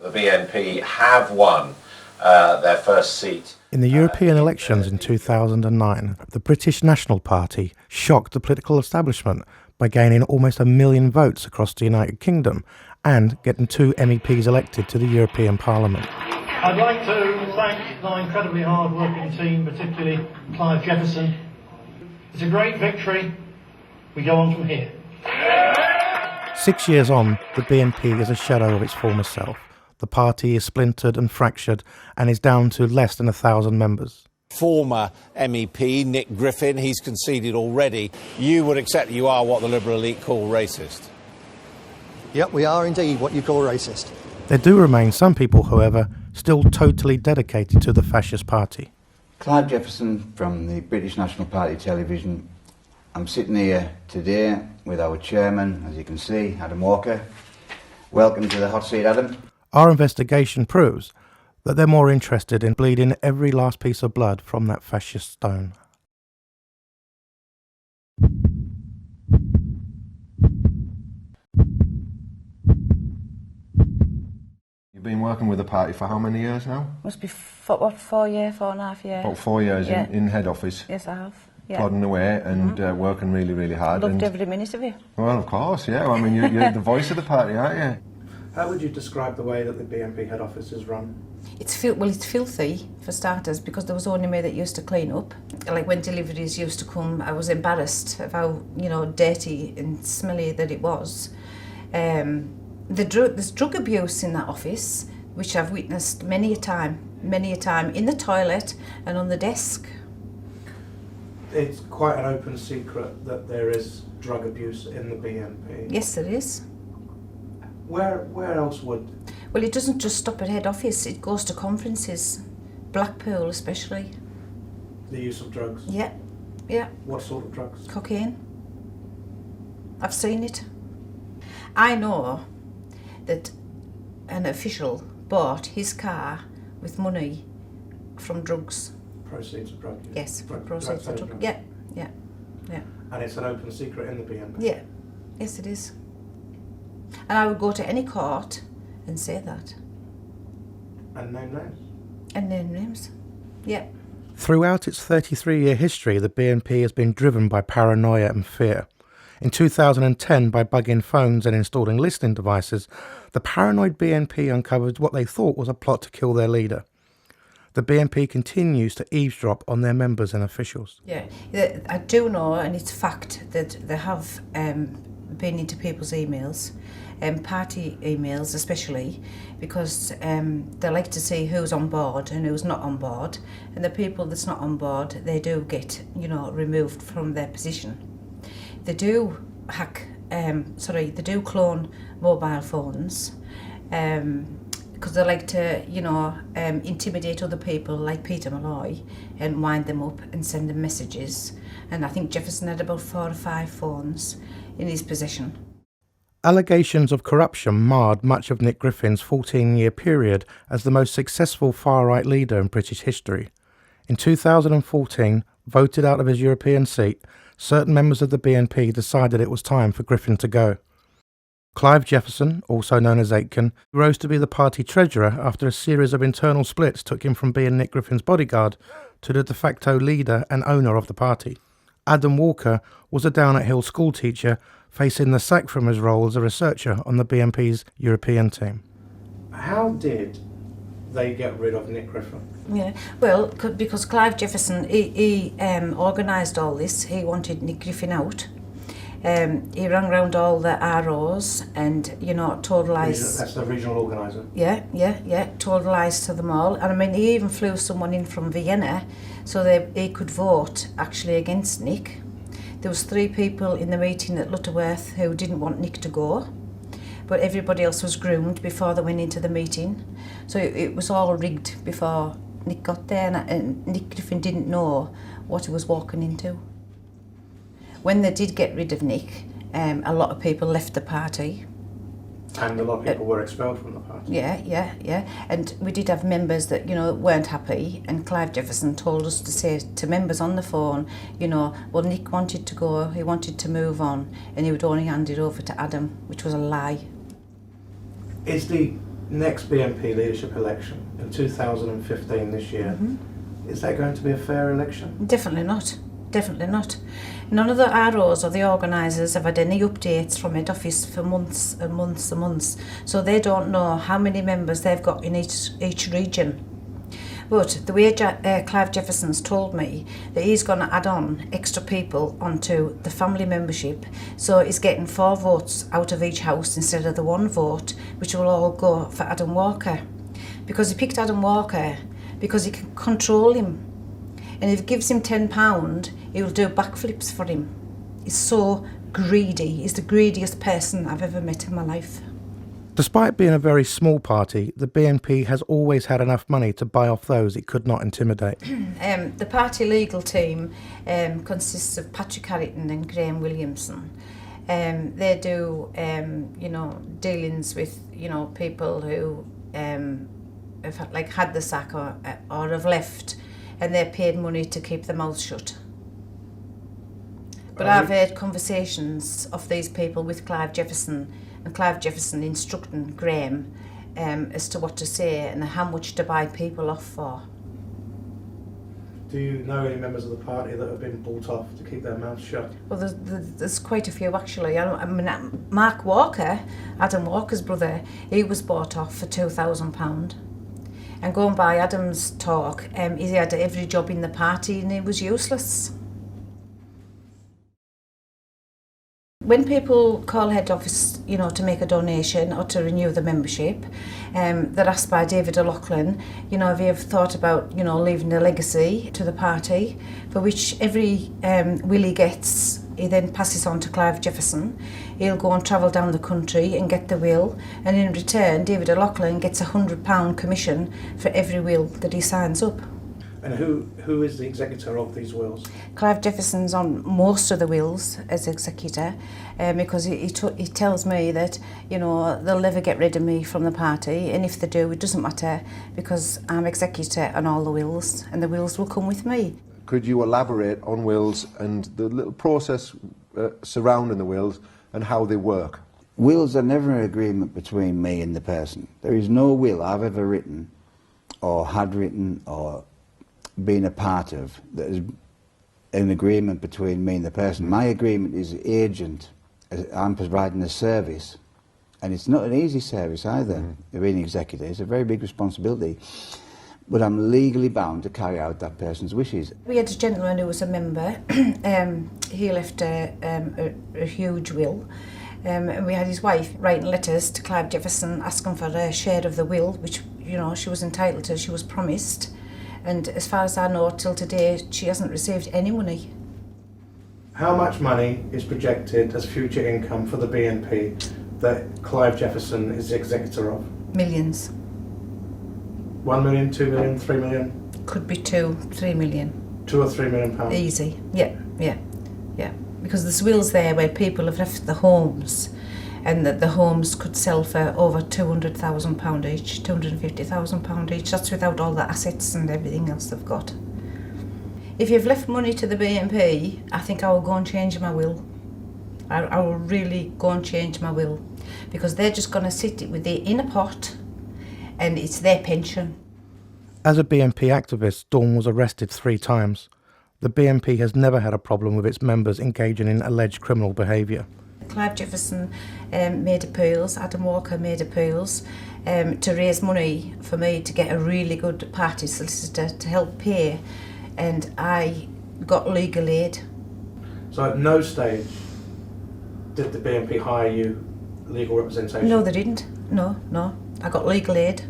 The BNP have won their first seat. In the European elections in 2009, the British National Party shocked the political establishment by gaining almost 1 million votes across the United Kingdom and getting 2 MEPs elected to the European Parliament. I'd like to thank my incredibly hard-working team, particularly Clive Jefferson. It's a great victory. We go on from here. 6 years on, the BNP is a shadow of its former self. The party is splintered and fractured and is down to less than 1,000 members. Former MEP Nick Griffin, he's conceded already. You would accept you are what the Liberal elite call racist? Yep, we are indeed what you call racist. There do remain some people, however, still totally dedicated to the fascist party. Clive Jefferson from the British National Party television. I'm sitting here today with our chairman, as you can see, Adam Walker. Welcome to the hot seat, Adam. Our investigation proves that they're more interested in bleeding every last piece of blood from that fascist stone. You've been working with the party for how many years now? Must be 4 years, 4.5 years. About 4 years Yeah. in head office. Yes, I have. Yeah. Plodding away and working really, really hard. Loved and, every minute of it. well, of course, yeah. I mean, you're the voice of the party, aren't you? How would you describe the way that the BNP head office is run? It's filthy, for starters, because there was only me that used to clean up. Like when deliveries used to come, I was embarrassed of how, dirty and smelly that it was. There's drug abuse in that office, which I've witnessed many a time, in the toilet and on the desk. It's quite an open secret that there is drug abuse in the BNP. Yes, there is. Where else would? Well, it doesn't just stop at head office, it goes to conferences, Blackpool especially. The use of drugs? Yeah. What sort of drugs? Cocaine. I've seen it. I know that an official bought his car with money from drugs. Proceeds of drug use? Yes, proceeds of drugs. Yeah. And it's an open secret in the BNP? Yeah, yes it is. And I would go to any court and say that. And name names? And name names, yeah. Throughout its 33-year history, the BNP has been driven by paranoia and fear. In 2010, by bugging phones and installing listening devices, the paranoid BNP uncovered what they thought was a plot to kill their leader. The BNP continues to eavesdrop on their members and officials. Yeah, I do know, and it's fact, that they have been into people's emails, party emails especially, because they like to see who's on board and who's not on board, and the people that's not on board, they do get, removed from their position. They do they do clone mobile phones, because they like to, intimidate other people like Peter Malloy and wind them up and send them messages. And I think Jefferson had about 4 or 5 phones in his possession. Allegations of corruption marred much of Nick Griffin's 14-year period as the most successful far-right leader in British history. In 2014, voted out of his European seat, certain members of the BNP decided it was time for Griffin to go. Clive Jefferson, also known as Aitken, rose to be the party treasurer after a series of internal splits took him from being Nick Griffin's bodyguard to the de facto leader and owner of the party. Adam Walker was a down-at-heel schoolteacher facing the sack from his role as a researcher on the BNP's European team. How did they get rid of Nick Griffin? Yeah, well, because Clive Jefferson, he organised all this. He wanted Nick Griffin out. He rang round all the ROs and, told lies. That's the regional organiser? Yeah, told lies to them all. And I mean, he even flew someone in from Vienna so he could vote actually against Nick. There was 3 people in the meeting at Lutterworth who didn't want Nick to go, but everybody else was groomed before they went into the meeting. So it was all rigged before Nick got there, and Nick Griffin didn't know what he was walking into. When they did get rid of Nick, a lot of people left the party. And a lot of people were expelled from the party. Yeah. And we did have members that, weren't happy, and Clive Jefferson told us to say to members on the phone, well, Nick wanted to go, he wanted to move on, and he would only hand it over to Adam, which was a lie. Is the Next BNP leadership election in 2015 this year, is that going to be a fair election? Definitely not. Definitely not. None of the ROs or the organisers have had any updates from head office for months and months and months. So they don't know how many members they've got in each region. But the way Clive Jefferson's told me that he's going to add on extra people onto the family membership, so he's getting 4 votes out of each house instead of the 1 vote, which will all go for Adam Walker. Because he picked Adam Walker because he can control him. And if he gives him £10, he will do backflips for him. He's so greedy. He's the greediest person I've ever met in my life. Despite being a very small party, the BNP has always had enough money to buy off those it could not intimidate. The party legal team consists of Patrick Harrington and Graham Williamson. They do, dealings with, people who have had the sack or have left, and they're paid money to keep their mouths shut. But I've heard conversations of these people with Clive Jefferson, and Clive Jefferson instructing Graham as to what to say and how much to buy people off for. Do you know any members of the party that have been bought off to keep their mouths shut? Well, there's quite a few actually. I mean, Mark Walker, Adam Walker's brother, he was bought off for £2,000. And going by Adam's talk, he had every job in the party and he was useless. When people call head office, to make a donation or to renew the membership, they're asked by David O'Loughlin, have you ever thought about, leaving a legacy to the party, for which every will he gets, he then passes on to Clive Jefferson. He'll go and travel down the country and get the will, and in return, David O'Loughlin gets a £100 commission for every will that he signs up. And who is the executor of these wills? Clive Jefferson's on most of the wills as executor, because he tells me that they'll never get rid of me from the party, and if they do, it doesn't matter because I'm executor on all the wills, and the wills will come with me. Could you elaborate on wills and the little process surrounding the wills and how they work? Wills are never an agreement between me and the person. There is no will I've ever written or had written or been a part of that is an agreement between me and the person. My agreement is agent. I'm providing a service, and it's not an easy service either. Being executor, it's a very big responsibility, but I'm legally bound to carry out that person's wishes. We had a gentleman who was a member. He left a huge will, and we had his wife writing letters to Clive Jefferson asking for a share of the will, which she was entitled to, she was promised. And as far as I know, till today, she hasn't received any money. How much money is projected as future income for the BNP that Clive Jefferson is the executor of? Millions. 1 million, 2 million, 3 million? Could be 2-3 million. 2 or 3 million pounds? Easy, yeah. Because there's wills there where people have left the homes, and that the homes could sell for over £200,000 each, £250,000 each. That's without all the assets and everything else they've got. If you've left money to the BNP, I think I will go and change my will. I will really go and change my will, because they're just going to sit with it in a pot, and it's their pension. As a BNP activist, Dawn was arrested 3 times. The BNP has never had a problem with its members engaging in alleged criminal behaviour. Clive Jefferson made appeals, Adam Walker made appeals to raise money for me to get a really good party solicitor to help pay, and I got legal aid. So at no stage did the BNP hire you legal representation? No, they didn't. No. I got legal aid.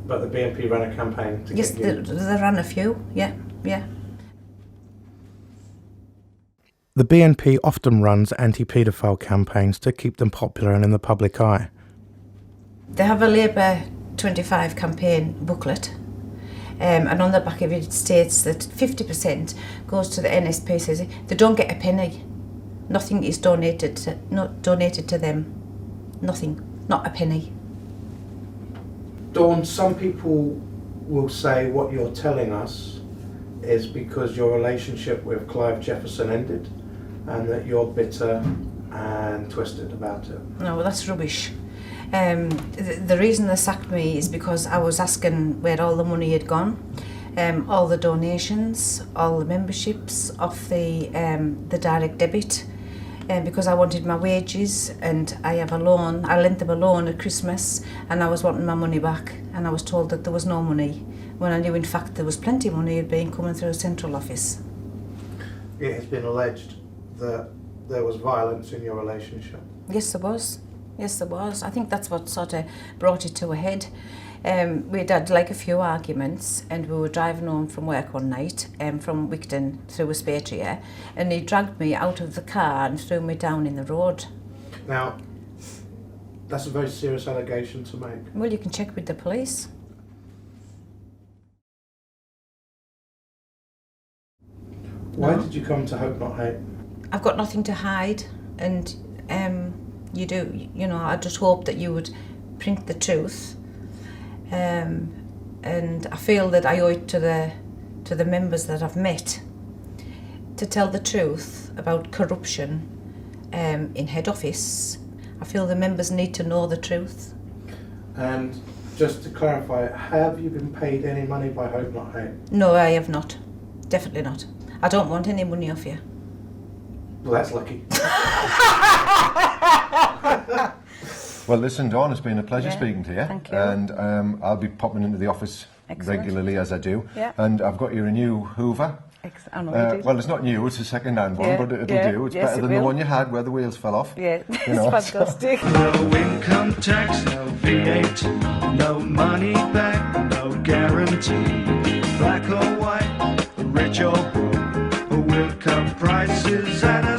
But the BNP ran a campaign to get you? Yes, they ran a few, yeah. The BNP often runs anti-paedophile campaigns to keep them popular and in the public eye. They have a Labour 25 campaign booklet, and on the back of it states that 50% goes to the NSPCC. They don't get a penny. Nothing is donated to them. Nothing, not a penny. Dawn, some people will say what you're telling us is because your relationship with Clive Jefferson ended and that you're bitter and twisted about it. No, well, that's rubbish. The reason they sacked me is because I was asking where all the money had gone, all the donations, all the memberships of the direct debit, because I wanted my wages, and I have a loan. I lent them a loan at Christmas, and I was wanting my money back, and I was told that there was no money, when I knew in fact there was plenty of money had been coming through a central office. It has been alleged that there was violence in your relationship. Yes, there was. Yes, there was. I think that's what sort of brought it to a head. We'd had like a few arguments, and we were driving home from work one night from Wigton through Aspatria, and he dragged me out of the car and threw me down in the road. Now, that's a very serious allegation to make. Well, you can check with the police. Why did you come to Hope Not Hate? I've got nothing to hide, and you do, you know, I just hope that you would print the truth. And I feel that I owe it to the members that I've met to tell the truth about corruption in head office. I feel the members need to know the truth. And just to clarify, have you been paid any money by Hope Not Hate? No, I have not. Definitely not. I don't want any money off you. Well, that's lucky. Well, listen, Dawn, it's been a pleasure Yeah, speaking to you. thank you. And I'll be popping into the office Excellent. regularly, as I do. Yeah. And I've got you a new Hoover. I know you did. Well, it's not new, it's a second-hand one, Yeah, but it'll yeah, do. It's yes, better it than the will. one you had where the wheels fell off. Yeah, You it's know, fantastic. No income tax, no V8, no money back, no guarantee. Black or white, rich or poor, we'll cut prices at a